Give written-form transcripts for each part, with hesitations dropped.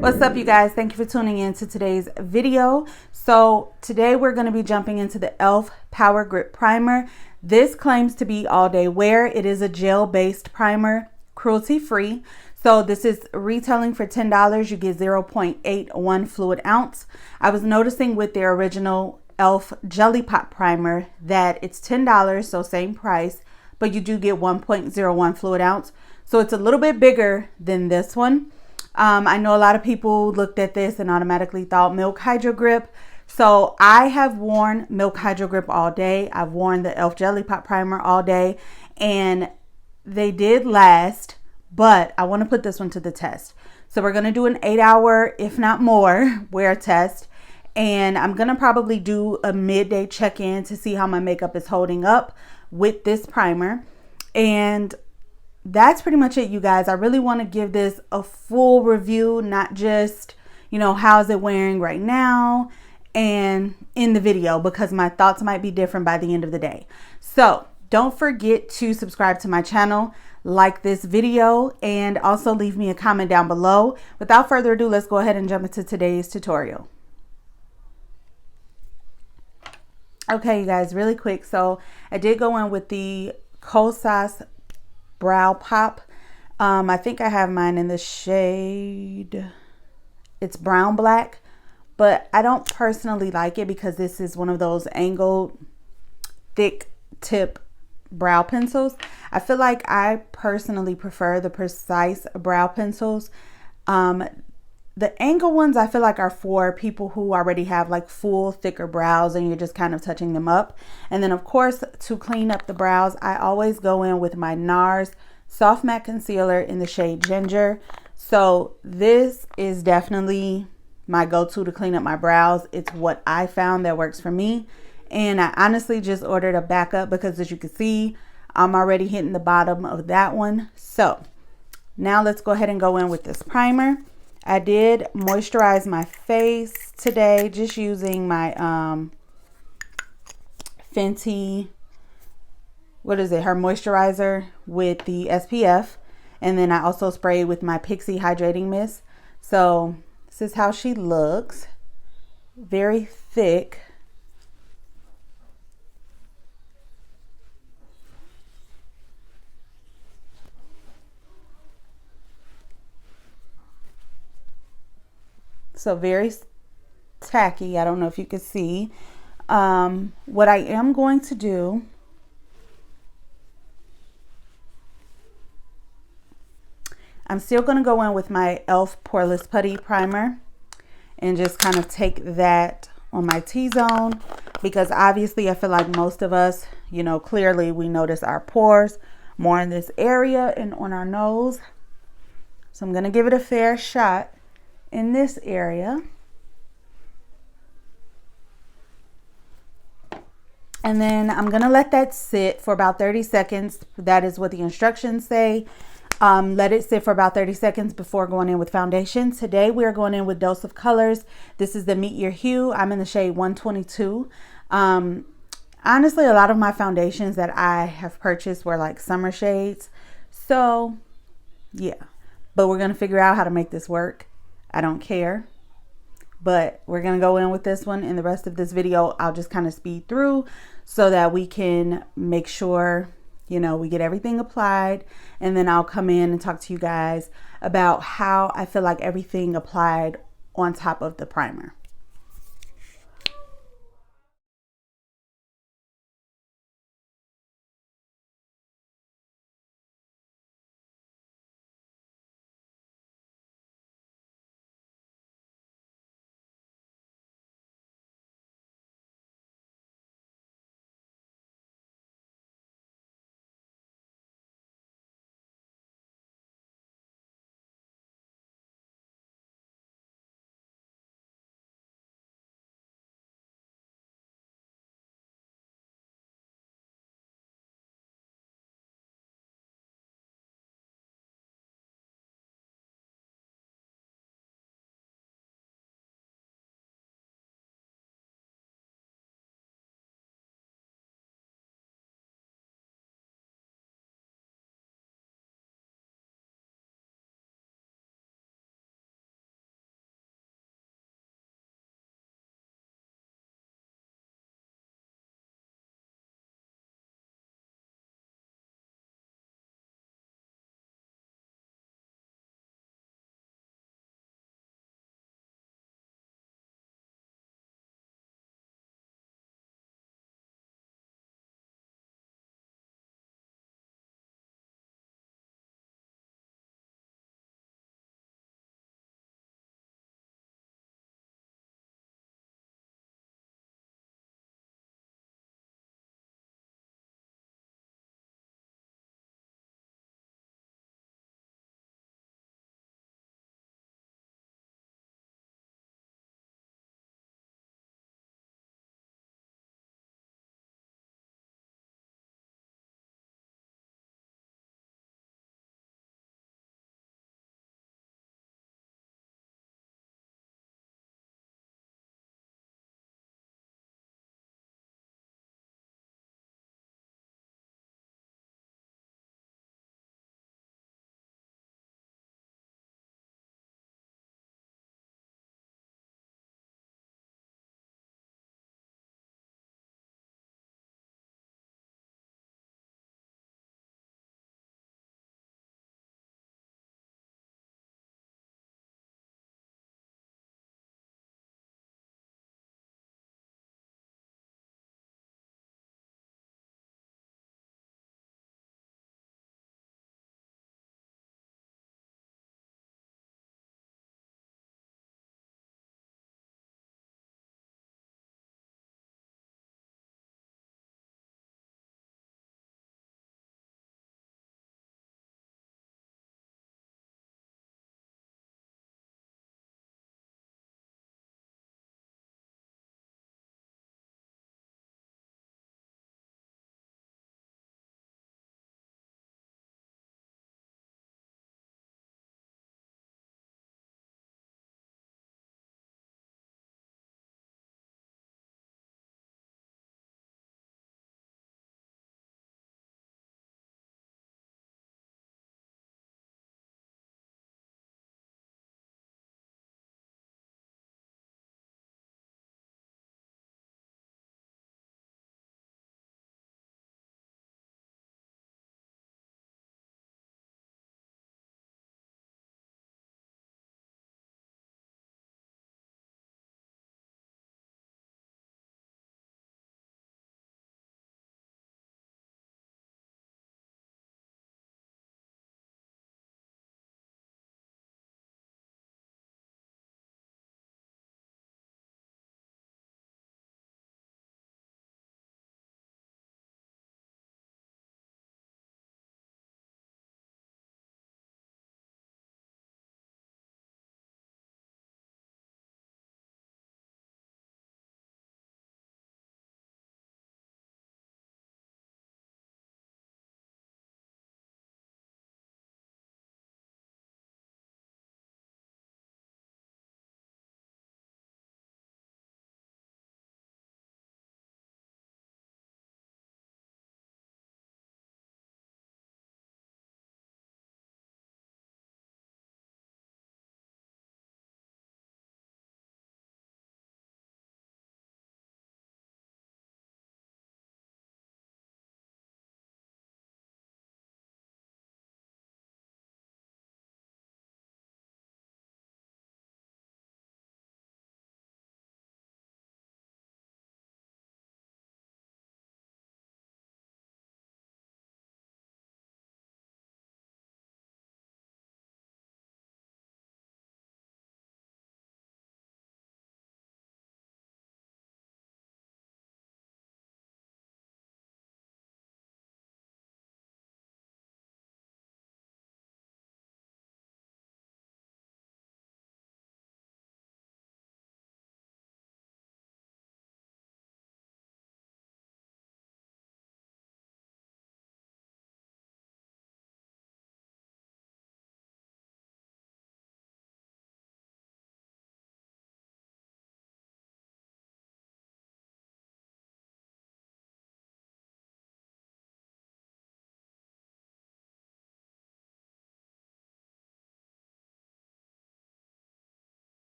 What's up, you guys? Thank you for tuning in to today's video. So today we're going to be jumping into the e.l.f. Power Grip Primer. This claims to be all day wear. It is a gel-based primer, cruelty-free. So this is retailing for $10. You get 0.81 fluid ounce. I was noticing with their original e.l.f. Jelly Pop Primer that it's $10, so same price, but you do get 1.01 fluid ounce. So it's a little bit bigger than this one. I know a lot of people looked at this and automatically thought Milk Hydro Grip. So I have worn Milk Hydro Grip all day. I've worn the e.l.f. Jelly Pop Primer all day, and they did last, but I want to put this one to the test. So we're going to do an 8-hour, if not more, wear test. And I'm going to probably do a midday check-in to see how my makeup is holding up with this primer. And that's pretty much it, you guys. I really want to give this a full review, not just, how's it wearing right now and in the video, because my thoughts might be different by the end of the day. So don't forget to subscribe to my channel, like this video, and also leave me a comment down below. Without further ado, let's go ahead and jump into today's tutorial. Okay, you guys, really quick. So I did go in with the Kosas Brow Pop. I think I have mine in the shade, it's brown black, but I don't personally like it because this is one of those angled thick tip brow pencils. I feel like I personally prefer the precise brow pencils. The angle ones I feel like are for people who already have like full thicker brows and you're just kind of touching them up. And then of course, to clean up the brows, I always go in with my Nars Soft Matte Concealer in the shade Ginger. So this is definitely my go-to to clean up my brows. It's what I found that works for me. And I honestly just ordered a backup because, as you can see, I'm already hitting the bottom of that one. So now let's go ahead and go in with this primer. I did moisturize my face today just using my Fenty, her moisturizer with the SPF. And then I also sprayed with my Pixi Hydrating Mist. So this is how she looks. Very thick. So very tacky. I don't know if you can see. What I am going to do, I'm still going to go in with my e.l.f. Poreless Putty Primer and just kind of take that on my T-zone, because obviously I feel like most of us, clearly we notice our pores more in this area and on our nose. So I'm going to give it a fair shot in this area. And then I'm going to let that sit for about 30 seconds. That is what the instructions say. Let it sit for about 30 seconds before going in with foundation. Today we are going in with Dose of Colors. This is the Meet Your Hue. I'm in the shade 122. Honestly, a lot of my foundations that I have purchased were like summer shades. So yeah, but we're going to figure out how to make this work. I don't care, but we're going to go in with this one. In the rest of this video, I'll just kind of speed through so that we can make sure, we get everything applied. And then I'll come in and talk to you guys about how I feel like everything applied on top of the primer.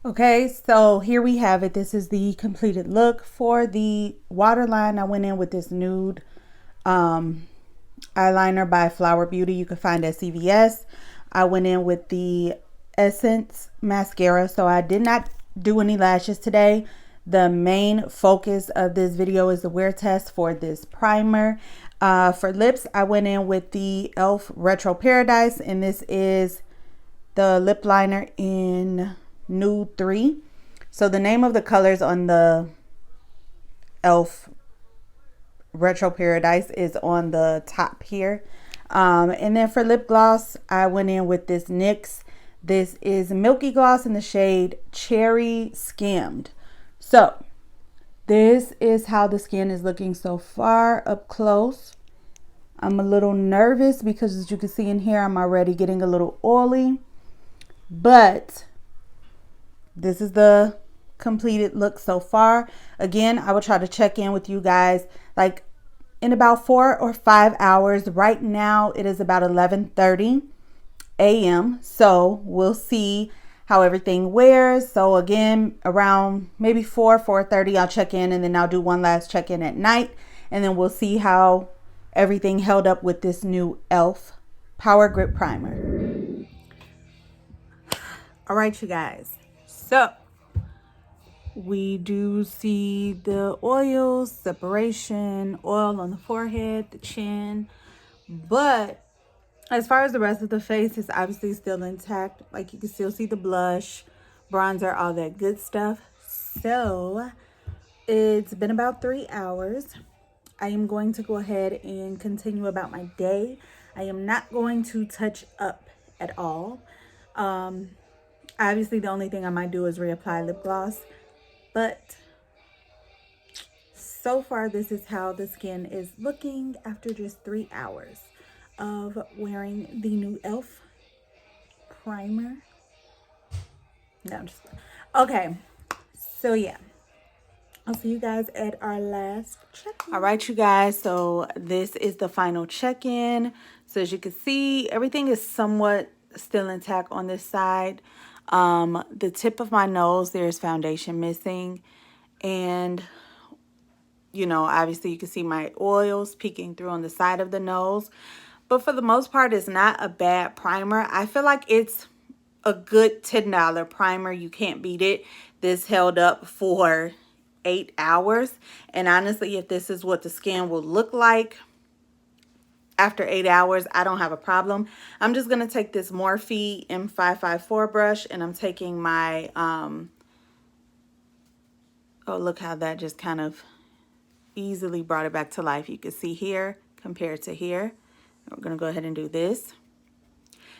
Okay, so here we have it. This is the completed look. For the waterline, I went in with this nude eyeliner by Flower Beauty. You can find at CVS. I went in with the Essence mascara, so I did not do any lashes today. The main focus of this video is the wear test for this primer. For lips, I went in with the e.l.f. Retro Paradise, and this is the lip liner in Nude 3. So the name of the colors on the e.l.f. Retro Paradise is on the top here. And then for lip gloss, I went in with this NYX. This is Milky Gloss in the shade Cherry Skimmed. So this is how the skin is looking so far up close. I'm a little nervous because, as you can see in here, I'm already getting a little oily. But this is the completed look so far. Again, I will try to check in with you guys like in about 4 or 5 hours. Right now it is about 11:30 a.m. so we'll see how everything wears. So again, around maybe 4:30 I'll check in, and then I'll do one last check in at night, and then we'll see how everything held up with this new e.l.f. Power Grip Primer. All right, you guys, so we do see the oils, separation, oil on the forehead, the chin, but as far as the rest of the face, it's obviously still intact. Like, you can still see the blush, bronzer, all that good stuff. So it's been about 3 hours. I am going to go ahead and continue about my day. I am not going to touch up at all. Obviously, the only thing I might do is reapply lip gloss. But so far, this is how the skin is looking after just 3 hours of wearing the new e.l.f. primer. No, I'm just okay. So yeah, I'll see you guys at our last check-in. All right, you guys, so this is the final check-in. So as you can see, everything is somewhat still intact on this side. The tip of my nose, there's foundation missing, and you know, obviously you can see my oils peeking through on the side of the nose. But for the most part, it's not a bad primer. I feel like it's a good $10 primer. You can't beat it. This held up for 8 hours. And honestly, if this is what the skin will look like after 8 hours, I don't have a problem. I'm just going to take this Morphe M554 brush, and I'm taking my, oh, look how that just kind of easily brought it back to life. You can see here compared to here. We're going to go ahead and do this.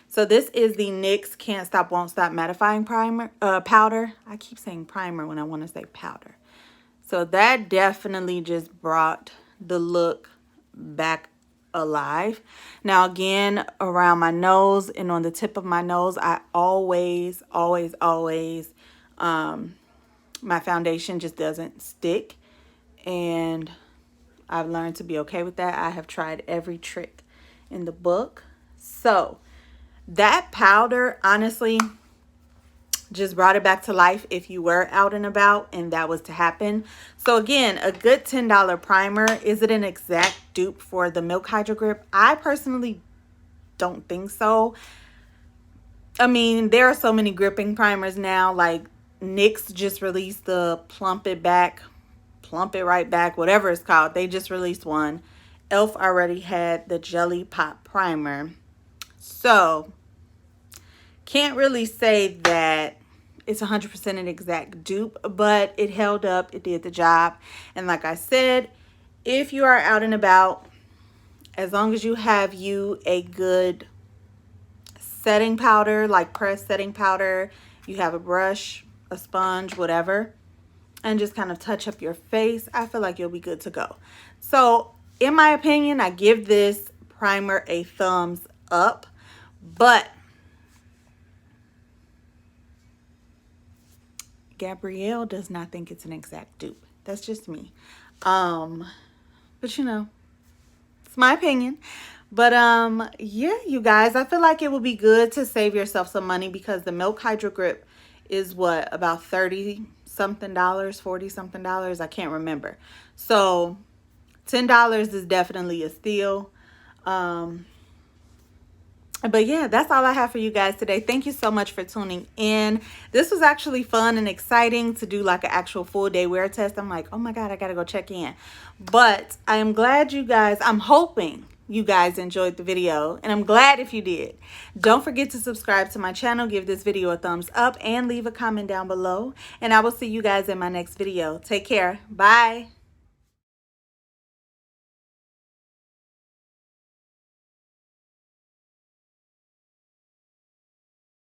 So this is the NYX Can't Stop Won't Stop mattifying primer, powder. I keep saying primer when I want to say powder. So that definitely just brought the look back alive. Now again, around my nose and on the tip of my nose, I always, my foundation just doesn't stick. And I've learned to be okay with that. I have tried every trick in the book. So that powder honestly just brought it back to life if you were out and about and that was to happen. So again, a good $10 primer. Is it an exact dupe for the Milk Hydro Grip? I personally don't think so. I mean, there are so many gripping primers now. Like NYX just released the Plump It Right Back, whatever it's called. They just released one. e.l.f. already had the Jelly Pop primer. So can't really say that it's 100% an exact dupe, but it held up. It did the job. And like I said, if you are out and about, as long as you have a good setting powder, like pressed setting powder, you have a brush, a sponge, whatever, and just kind of touch up your face, I feel like you'll be good to go. So in my opinion, I give this primer a thumbs up, but Gabrielle does not think it's an exact dupe. That's just me. But you know, it's my opinion. But yeah, you guys, I feel like it would be good to save yourself some money because the Milk Hydro Grip is what, about 30 something dollars, 40 something dollars, I can't remember. So $10 is definitely a steal. But yeah, that's all I have for you guys today. Thank you so much for tuning in. This was actually fun and exciting to do like an actual full day wear test. I'm like, oh my God, I gotta go check in. But I am glad you guys, I'm hoping you guys enjoyed the video, and I'm glad if you did. Don't forget to subscribe to my channel, give this video a thumbs up, and leave a comment down below. And I will see you guys in my next video. Take care. Bye.